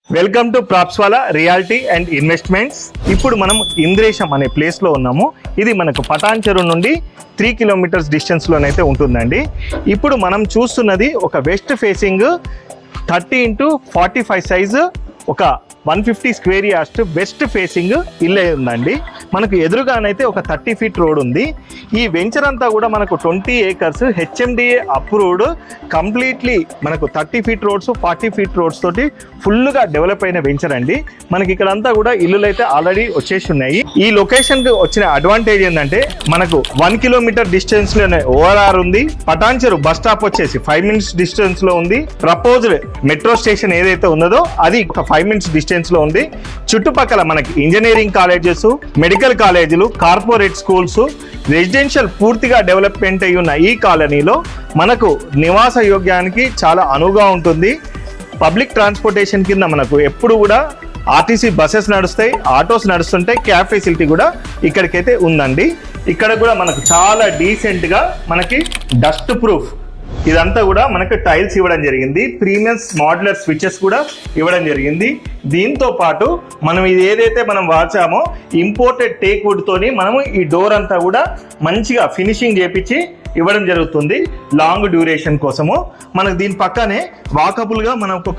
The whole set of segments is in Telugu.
Welcome to Propswala reality and investments. ఇప్పుడు మనం ఇంద్రేశం అనే ప్లేస్లో ఉన్నాము. ఇది మనకు పటాన్ చెరువు నుండి 3 కిలోమీటర్స్ డిస్టెన్స్లోనైతే ఉంటుందండి. ఇప్పుడు మనం చూస్తున్నది ఒక వెస్ట్ ఫేసింగ్ 30x45 సైజు ఒక 150 స్క్వేర్ యార్డ్స్ వెస్ట్ ఫేసింగ్ ఇల్లే ఉందండి. మనకు ఎదురుగానైతే ఒక 30 ఫీట్ రోడ్ ఉంది. ఈ వెంచర్ అంతా కూడా మనకు 20 ఏకర్స్ హెచ్ఎండిఏ అప్రూవ్డ్, కంప్లీట్లీ మనకు 30 ఫీట్ రోడ్స్ 40 ఫీట్ రోడ్స్ తోటి ఫుల్గా డెవలప్ అయిన వెంచర్ అండి. మనకి ఇక్కడంతా కూడా ఇల్లులు అయితే ఆల్రెడీ వచ్చేసి ఉన్నాయి. ఈ లొకేషన్కి వచ్చిన అడ్వాంటేజ్ ఏంటంటే మనకు 1 కిలోమీటర్ డిస్టెన్స్లోనే ఓఆర్ఆర్ ఉంది. పటాన్ చెరువు బస్ స్టాప్ వచ్చేసి 5 మినిట్స్ డిస్టెన్స్లో ఉంది. ప్రపోజ్డ్ మెట్రో స్టేషన్ ఏదైతే ఉన్నదో అది ఒక 5 మినిట్స్ డిస్టెన్స్లో ఉంది. చుట్టుపక్కల మనకి ఇంజనీరింగ్ కాలేజెస్, మెడికల్ కాలేజీలు, కార్పొరేట్ స్కూల్స్, రెసిడెన్షియల్ పూర్తిగా డెవలప్మెంట్ అయి ఉన్న ఈ కాలనీలో మనకు నివాస యోగ్యానికి చాలా అనువుగా ఉంటుంది. పబ్లిక్ ట్రాన్స్పోర్టేషన్ కింద మనకు ఎప్పుడు కూడా ఆర్టీసీ బస్సెస్ నడుస్తాయి, ఆటోస్ నడుస్తుంటాయి. క్యాబ్ ఫెసిలిటీ కూడా ఇక్కడికైతే ఉందండి. ఇక్కడ కూడా మనకు చాలా డీసెంట్గా మనకి డస్ట్ ప్రూఫ్ ఇదంతా కూడా మనకు టైల్స్ ఇవ్వడం జరిగింది. ప్రీమియస్ మోడ్యులర్ స్విచెస్ కూడా ఇవ్వడం జరిగింది. దీంతో పాటు మనం ఇది ఏదైతే మనం వాచామో ఇంపోర్టెడ్ టేక్ వుడ్ తోని మనము ఈ డోర్ అంతా కూడా మంచిగా ఫినిషింగ్ చేపించి ఇవ్వడం జరుగుతుంది లాంగ్ డ్యూరేషన్ కోసము. మనకు దీని పక్కనే వాకబుల్గా మనకు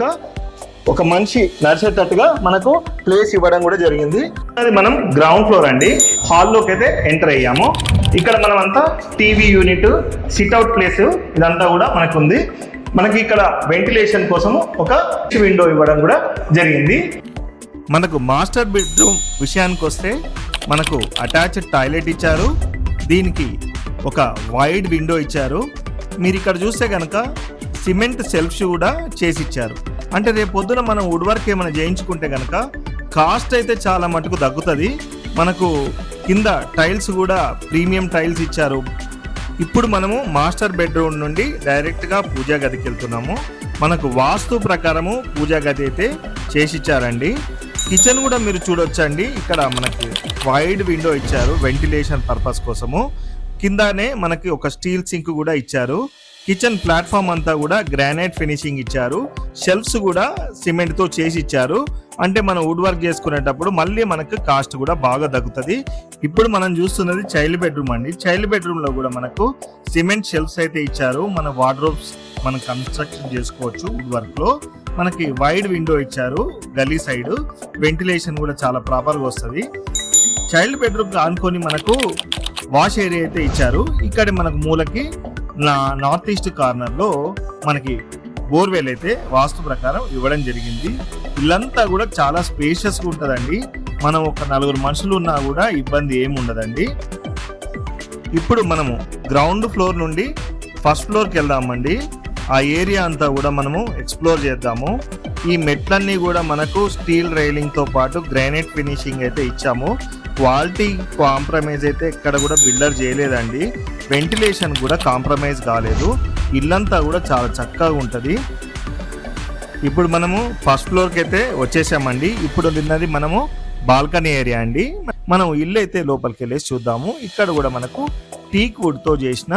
ఒక మనిషి నడిచేటట్టుగా మనకు ప్లేస్ ఇవ్వడం కూడా జరిగింది. అది మనం గ్రౌండ్ ఫ్లోర్ అండి. హాల్లోకి అయితే ఎంటర్ అయ్యాము. ఇక్కడ మనం అంతా టీవీ యూనిట్, సిట్అవుట్ ప్లేస్ ఇదంతా కూడా మనకు ఉంది. మనకి ఇక్కడ వెంటిలేషన్ కోసము ఒక విండో ఇవ్వడం కూడా జరిగింది. మనకు మాస్టర్ బెడ్రూమ్ విషయానికి వస్తే మనకు అటాచ్డ్ టాయిలెట్ ఇచ్చారు. దీనికి ఒక వైడ్ విండో ఇచ్చారు. మీరు ఇక్కడ చూస్తే కనుక సిమెంట్ సెల్ఫ్స్ కూడా చేసి ఇచ్చారు. అంటే రేపు పొద్దున మనం వుడ్ వర్క్ ఏమైనా చేయించుకుంటే కనుక కాస్ట్ అయితే చాలా మటుకు తగ్గుతుంది. మనకు కింద టైల్స్ కూడా ప్రీమియం టైల్స్ ఇచ్చారు. ఇప్పుడు మనము మాస్టర్ బెడ్రూమ్ నుండి డైరెక్ట్గా పూజా గదికి వెళ్తున్నాము. మనకు వాస్తు ప్రకారము పూజా గది అయితే చేసి ఇచ్చారండి. కిచెన్ కూడా మీరు చూడొచ్చండి. ఇక్కడ మనకి వైడ్ విండో ఇచ్చారు వెంటిలేషన్ పర్పస్ కోసము. కిందనే మనకి ఒక స్టీల్ సింక్ కూడా ఇచ్చారు. కిచెన్ ప్లాట్ఫామ్ అంతా కూడా గ్రానైట్ ఫినిషింగ్ ఇచ్చారు. షెల్ఫ్స్ కూడా సిమెంట్తో చేసి ఇచ్చారు. అంటే మనం వుడ్ వర్క్ చేసుకునేటప్పుడు మళ్ళీ మనకు కాస్ట్ కూడా బాగా తగ్గుతుంది. ఇప్పుడు మనం చూస్తున్నది చైల్డ్ బెడ్రూమ్ అండి. చైల్డ్ బెడ్రూమ్లో కూడా మనకు సిమెంట్ షెల్ఫ్స్ అయితే ఇచ్చారు. మన వార్డ్రోబ్స్ మనం కన్స్ట్రక్షన్ చేసుకోవచ్చు వుడ్ వర్క్లో. మనకి వైడ్ విండో ఇచ్చారు. గల్లీ సైడ్ వెంటిలేషన్ కూడా చాలా ప్రాపర్గా వస్తుంది. చైల్డ్ బెడ్రూమ్ ఆనుకొని మనకు వాష్ ఏరియా అయితే ఇచ్చారు. ఇక్కడ మనకు మూలకి నార్త్ ఈస్ట్ కార్నర్లో మనకి బోర్వెల్ అయితే వాస్తు ప్రకారం ఇవ్వడం జరిగింది. ఇల్లంతా కూడా చాలా స్పేషియస్గా ఉంటుందండి. మనం ఒక 4 మనుషులు ఉన్నా కూడా ఇబ్బంది ఏమి ఉండదండి. ఇప్పుడు మనము గ్రౌండ్ ఫ్లోర్ నుండి ఫస్ట్ ఫ్లోర్కి వెళ్దామండి. ఆ ఏరియా అంతా కూడా మనము ఎక్స్ప్లోర్ చేద్దాము. ఈ మెట్లన్నీ కూడా మనకు స్టీల్ రైలింగ్తో పాటు గ్రానైట్ ఫినిషింగ్ అయితే ఇచ్చాము. క్వాలిటీ కాంప్రమైజ్ అయితే ఎక్కడ కూడా బిల్డర్ చేయలేదండి. వెంటిలేషన్ కూడా కాంప్రమైజ్ కాలేదు. ఇల్లంతా కూడా చాలా చక్కగా ఉంటుంది. ఇప్పుడు మనము ఫస్ట్ ఫ్లోర్కి అయితే వచ్చేసామండి. ఇప్పుడు ఉన్నది మనము బాల్కనీ ఏరియా అండి. మనం ఇల్లు అయితే లోపలికి వెళ్ళేసి చూద్దాము. ఇక్కడ కూడా మనకు టీక్ వుడ్తో చేసిన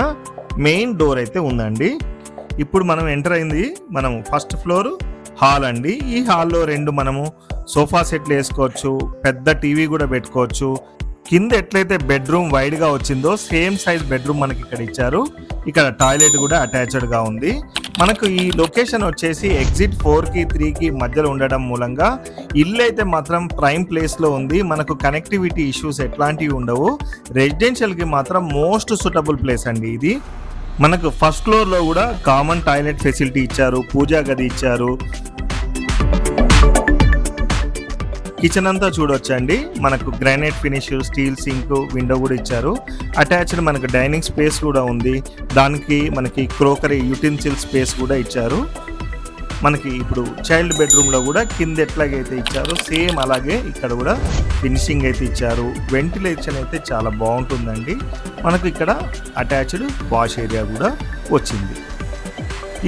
మెయిన్ డోర్ అయితే ఉందండి. ఇప్పుడు మనం ఎంటర్ అయింది మనం ఫస్ట్ ఫ్లోర్ హాల్ అండి. ఈ హాల్లో 2 మనము సోఫా సెట్లు వేసుకోవచ్చు. పెద్ద టీవీ కూడా పెట్టుకోవచ్చు. కింద ఎట్లయితే బెడ్రూమ్ వైడ్గా వచ్చిందో సేమ్ సైజ్ బెడ్రూమ్ మనకి ఇక్కడ ఇచ్చారు. ఇక్కడ టాయిలెట్ కూడా అటాచ్డ్గా ఉంది. మనకు ఈ లొకేషన్ వచ్చేసి ఎగ్జిట్ 4కి 3కి మధ్యలో ఉండడం మూలంగా ఇల్లు అయితే మాత్రం ప్రైమ్ ప్లేస్లో ఉంది. మనకు కనెక్టివిటీ ఇష్యూస్ ఎట్లాంటివి ఉండవు. రెసిడెన్షియల్కి మాత్రం మోస్ట్ సూటబుల్ ప్లేస్ అండి ఇది. మనకు ఫస్ట్ ఫ్లోర్లో కూడా కామన్ టాయిలెట్ ఫెసిలిటీ ఇచ్చారు. పూజా గది ఇచ్చారు. కిచెన్ అంతా చూడొచ్చండి. మనకు granite finish, steel sync, window కూడా ఇచ్చారు. అటాచ్డ్ మనకు డైనింగ్ స్పేస్ కూడా ఉంది. దానికి మనకి క్రోకరీ యూటెన్సిల్ స్పేస్ కూడా ఇచ్చారు. మనకి ఇప్పుడు చైల్డ్ బెడ్రూమ్లో కూడా కింద ఎట్లాగైతే ఇచ్చారో సేమ్ అలాగే ఇక్కడ కూడా ఫినిషింగ్ అయితే ఇచ్చారు. వెంటిలేషన్ అయితే చాలా బాగుంటుందండి. మనకు ఇక్కడ అటాచ్డ్ వాష్ ఏరియా కూడా వచ్చింది.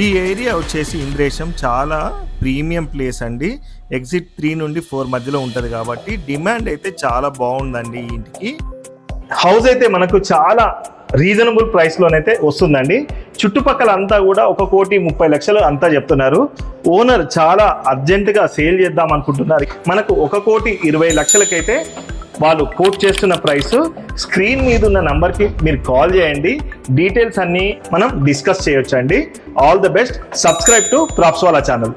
ఈ ఏరియా వచ్చేసి ఇంద్రేశం చాలా ప్రీమియం ప్లేస్ అండి. ఎగ్జిట్ 3 నుండి 4 మధ్యలో ఉంటుంది కాబట్టి డిమాండ్ అయితే చాలా బాగుందండి ఈ ఇంటికి. హౌస్ అయితే మనకు చాలా రీజనబుల్ ప్రైస్లోనైతే వస్తుందండి. చుట్టుపక్కల అంతా కూడా 1,30,00,000 అంతా చెప్తున్నారు. ఓనర్ చాలా అర్జెంటుగా సేల్ చేద్దాం అనుకుంటున్నారు. మనకు 1,20,00,000కైతే వాళ్ళు కోట్ చేస్తున్న ప్రైస్. స్క్రీన్ మీద ఉన్న నంబర్కి మీరు కాల్ చేయండి, డీటెయిల్స్ అన్నీ మనం డిస్కస్ చేయొచ్చండి. All the best. Subscribe to Propswala channel.